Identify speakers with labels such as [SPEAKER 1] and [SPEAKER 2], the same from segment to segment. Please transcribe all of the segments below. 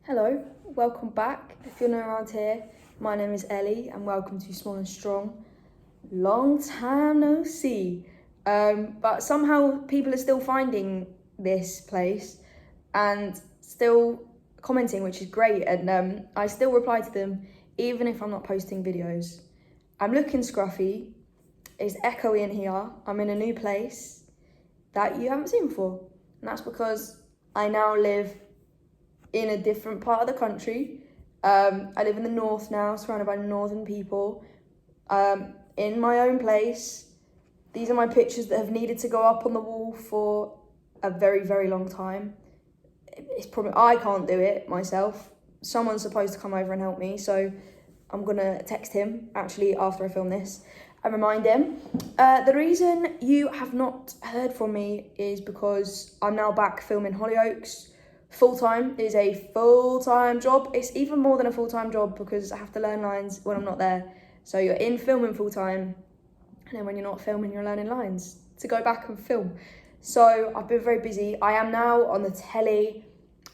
[SPEAKER 1] Hello, welcome back. If you're new around here, my name is Ellie and welcome to Small and Strong. Long time no see. But somehow people are still finding this place and still commenting, which is great. And I still reply to them even if I'm not posting videos. I'm looking scruffy. It's echoey in here. I'm in a new place that you haven't seen before. And that's because I now live in a different part of the country. I live in the north now, surrounded by northern people, in my own place. These are my pictures that have needed to go up on the wall for a very, very long time. It's probably, I can't do it myself. Someone's supposed to come over and help me, so I'm gonna text him actually after I film this and remind him. The reason you have not heard from me is because I'm now back filming Hollyoaks. Full-time is a full-time job. It's even more than a full-time job because I have to learn lines when I'm not there. So you're in filming full-time, and then when you're not filming, you're learning lines to go back and film. So I've been very busy. I am now on the telly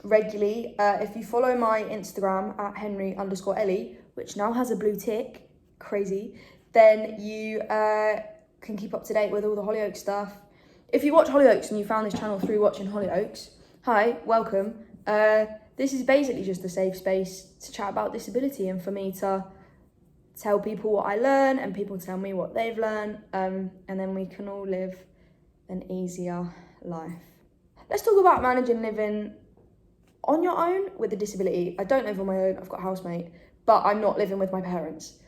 [SPEAKER 1] regularly. If you follow my Instagram at Henry_Ellie, which now has a blue tick, crazy, then you can keep up to date with all the Hollyoaks stuff. If you watch Hollyoaks and you found this channel through watching Hollyoaks, hi, welcome. This is basically just a safe space to chat about disability and for me to tell people what I learn and people tell me what they've learned, and then we can all live an easier life. Let's talk about managing living on your own with a disability. I don't live on my own, I've got a housemate, but I'm not living with my parents.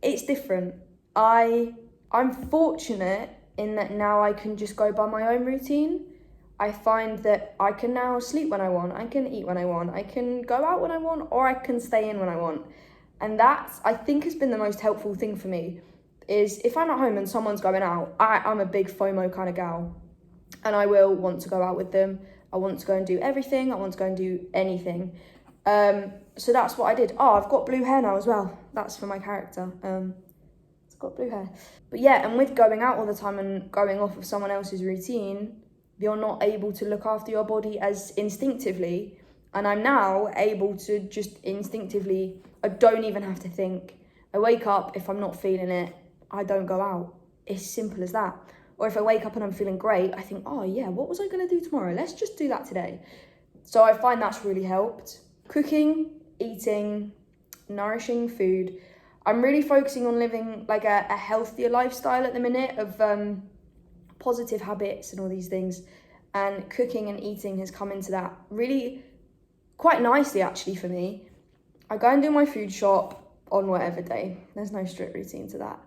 [SPEAKER 1] It's different. I'm fortunate in that now I can just go by my own routine. I find that I can now sleep when I want, I can eat when I want, I can go out when I want, or I can stay in when I want. And that's, I think, has been the most helpful thing for me, is if I'm at home and someone's going out, I'm a big FOMO kind of gal, and I will want to go out with them. I want to go and do everything, I want to go and do anything. So that's what I did. Oh, I've got blue hair now as well. That's for my character. It's got blue hair. But yeah, and with going out all the time and going off of someone else's routine, you're not able to look after your body as instinctively. And I'm now able to just instinctively, I don't even have to think. I wake up, if I'm not feeling it, I don't go out. It's simple as that. Or if I wake up and I'm feeling great, I think, oh yeah, what was I gonna do tomorrow? Let's just do that today. So I find that's really helped. Cooking, eating, nourishing food. I'm really focusing on living like a healthier lifestyle at the minute of positive habits and all these things, and cooking and eating has come into that really quite nicely actually for me. I go and do my food shop on whatever day, there's no strict routine to that,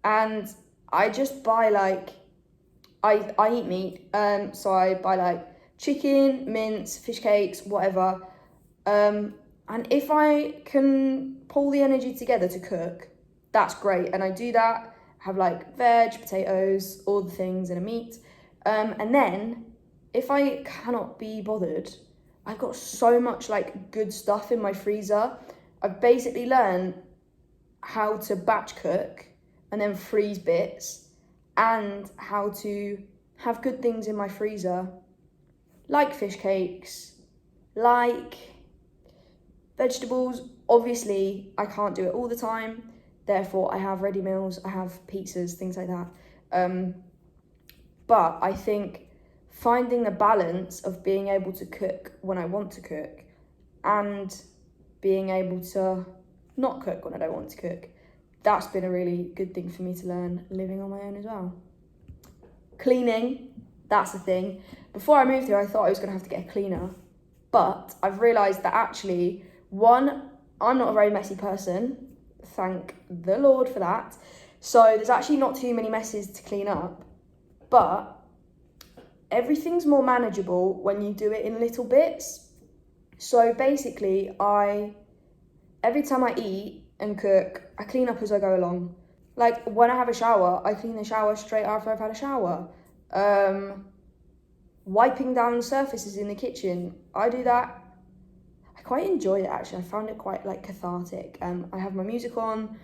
[SPEAKER 1] and I just buy like, I eat meat, so I buy like chicken, mince, fish cakes, whatever, and if I can pull the energy together to cook, that's great, and I do that. Have like veg, potatoes, all the things in a meat. And then if I cannot be bothered, I've got so much like good stuff in my freezer. I've basically learned how to batch cook and then freeze bits, and how to have good things in my freezer, like fish cakes, like vegetables. Obviously, I can't do it all the time. Therefore, I have ready meals, I have pizzas, things like that. But I think finding the balance of being able to cook when I want to cook and being able to not cook when I don't want to cook, that's been a really good thing for me to learn living on my own as well. Cleaning, that's the thing. Before I moved here, I thought I was gonna have to get a cleaner, but I've realised that actually, one, I'm not a very messy person. Thank the Lord for that. So there's actually not too many messes to clean up, but everything's more manageable when you do it in little bits. So basically, every time I eat and cook, I clean up as I go along. Like when I have a shower, I clean the shower straight after I've had a shower. Wiping down surfaces in the kitchen, I do that. I quite enjoy it actually. I found it quite like cathartic. I have my music on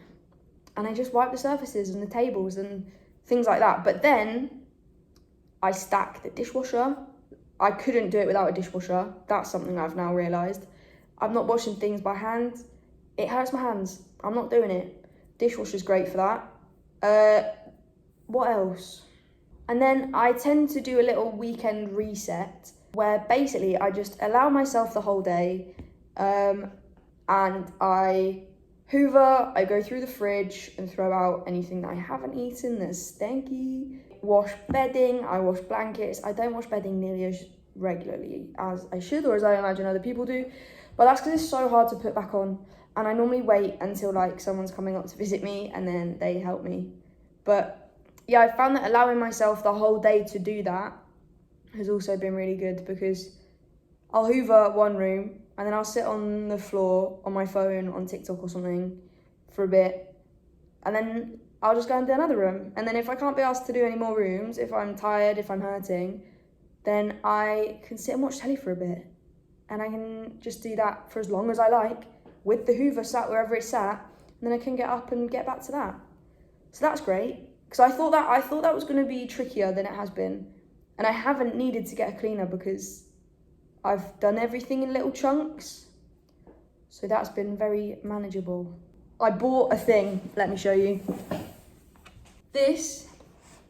[SPEAKER 1] and I just wipe the surfaces and the tables and things like that. But then I stack the dishwasher I couldn't do it without a dishwasher. That's something I've now realised. I'm not washing things by hand. It hurts my hands. I'm not doing it. Dishwasher's great for that. What else? And then I tend to do a little weekend reset where basically I just allow myself the whole day, and I hoover, I go through the fridge and throw out anything that I haven't eaten that's stanky. Wash bedding, I wash blankets. I don't wash bedding nearly as regularly as I should, or as I imagine other people do, but that's because it's so hard to put back on, and I normally wait until like someone's coming up to visit me and then they help me. But yeah, I found that allowing myself the whole day to do that has also been really good, because I'll hoover one room and then I'll sit on the floor on my phone on TikTok or something for a bit, and then I'll just go and do another room. And then if I can't be asked to do any more rooms, if I'm tired, if I'm hurting, then I can sit and watch telly for a bit. And I can just do that for as long as I like, with the hoover sat wherever it's sat, and then I can get up and get back to that. So that's great, because I thought that was going to be trickier than it has been. And I haven't needed to get a cleaner because I've done everything in little chunks. So that's been very manageable. I bought a thing, let me show you. This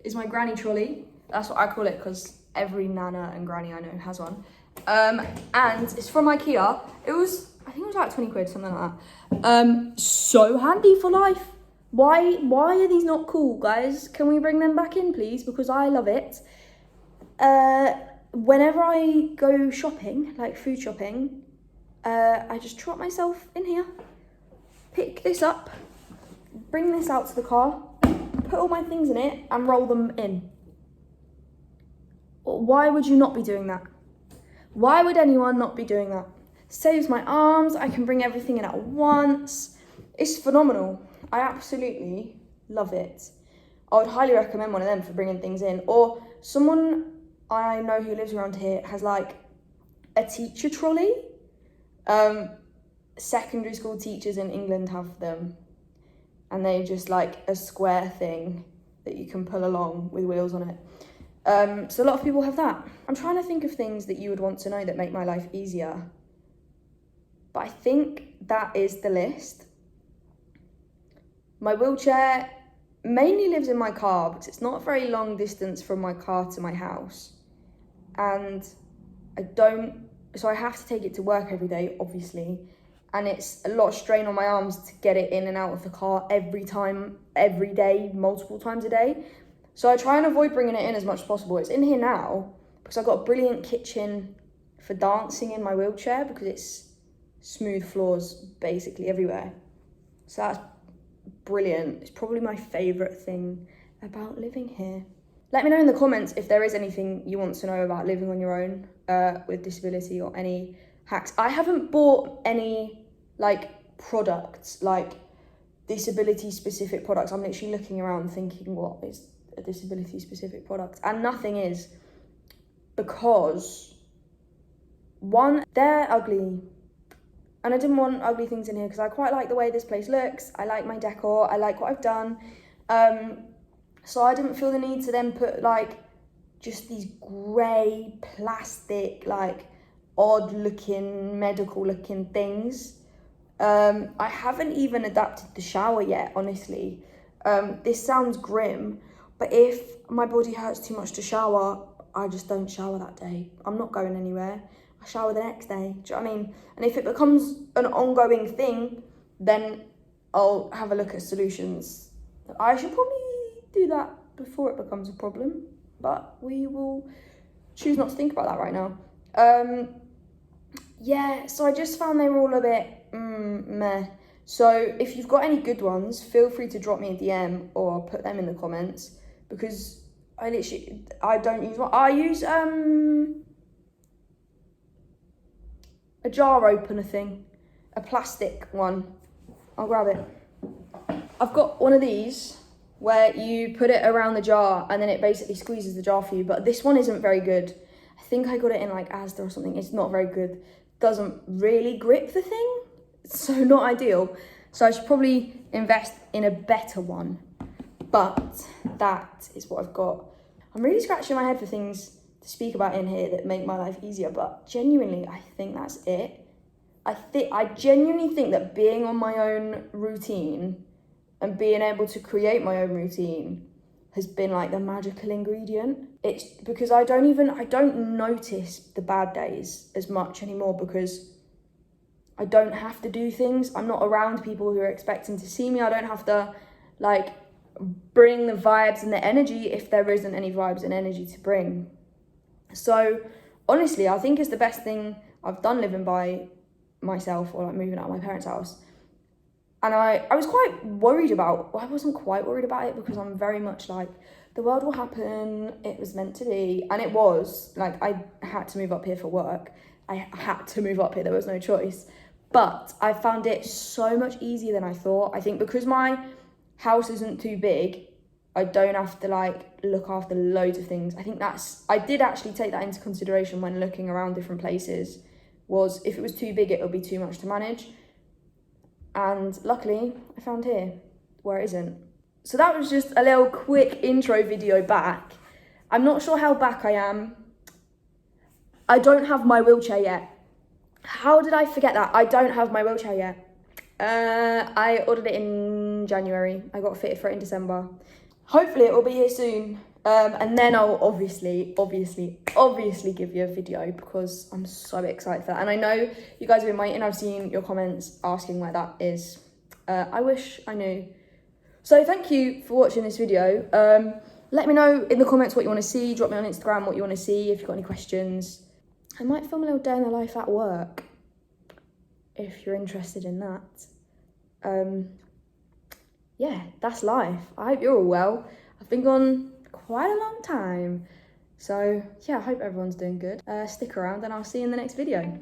[SPEAKER 1] is my granny trolley. That's what I call it, because every nana and granny I know has one. And it's from IKEA. I think it was like 20 quid, something like that. So handy for life. Why are these not cool, guys? Can we bring them back in, please? Because I love it. Whenever I go shopping, like food shopping, I just trot myself in here, pick this up, bring this out to the car, put all my things in it and roll them in. Why would you not be doing that? Why would anyone not be doing that? Saves my arms, I can bring everything in at once. It's phenomenal. I absolutely love it. I would highly recommend one of them for bringing things in. Or someone I know who lives around here has like a teacher trolley. Secondary school teachers in England have them. And they're just like a square thing that you can pull along with wheels on it. So a lot of people have that. I'm trying to think of things that you would want to know that make my life easier. But I think that is the list. My wheelchair mainly lives in my car because it's not a very long distance from my car to my house. And so I have to take it to work every day, obviously. And it's a lot of strain on my arms to get it in and out of the car every day, multiple times a day. So I try and avoid bringing it in as much as possible. It's in here now because I've got a brilliant kitchen for dancing in my wheelchair because it's smooth floors basically everywhere. So that's brilliant. It's probably my favourite thing about living here. Let me know in the comments if there is anything you want to know about living on your own with disability or any hacks. I haven't bought any like products, like disability specific products. I'm literally looking around thinking, what is a disability specific product? And nothing is, because one, they're ugly. And I didn't want ugly things in here because I quite like the way this place looks. I like my decor. I like what I've done. So I didn't feel the need to then put like just these grey plastic, like odd looking, medical looking things. I haven't even adapted the shower yet, honestly. This sounds grim, but if my body hurts too much to shower, I just don't shower that day. I'm not going anywhere. I shower the next day. Do you know what I mean? And if it becomes an ongoing thing, then I'll have a look at solutions. I should probably do that before it becomes a problem, but we will choose not to think about that right now. Yeah, so I just found they were all a bit meh. So if you've got any good ones, feel free to drop me a DM or put them in the comments, because I don't use one. I use a jar opener thing, a plastic one. I'll grab it. I've got one of these where you put it around the jar and then it basically squeezes the jar for you, but this one isn't very good. I think I got it in like Asda or something. It's not very good. Doesn't really grip the thing, so not ideal. So I should probably invest in a better one, but that is what I've got. I'm really scratching my head for things to speak about in here that make my life easier, but genuinely, I think that's it. I genuinely think that being on my own routine and being able to create my own routine has been like the magical ingredient. It's because I don't notice the bad days as much anymore because I don't have to do things. I'm not around people who are expecting to see me. I don't have to like bring the vibes and the energy if there isn't any vibes and energy to bring. So honestly, I think it's the best thing I've done living by myself or like moving out of my parents' house. And I was quite worried about, well, I wasn't quite worried about it because I'm very much like, the world will happen, it was meant to be. And it was, like, I had to move up here for work. I had to move up here, there was no choice. But I found it so much easier than I thought. I think because my house isn't too big, I don't have to like look after loads of things. I think I did actually take that into consideration when looking around different places, was if it was too big, it would be too much to manage. And luckily, I found here, where it isn't. So that was just a little quick intro video back. I'm not sure how back I am. I don't have my wheelchair yet. How did I forget that? I don't have my wheelchair yet. I ordered it in January. I got fitted for it in December. Hopefully it will be here soon. And then I'll obviously give you a video because I'm so excited for that. And I know you guys have been waiting. I've seen your comments asking where that is. I wish I knew. So thank you for watching this video. Let me know in the comments what you want to see. Drop me on Instagram what you want to see if you've got any questions. I might film a little day in the life at work if you're interested in that. Yeah, that's life. I hope you're all well. I've been gone quite a long time. So yeah, I hope everyone's doing good. Stick around and I'll see you in the next video.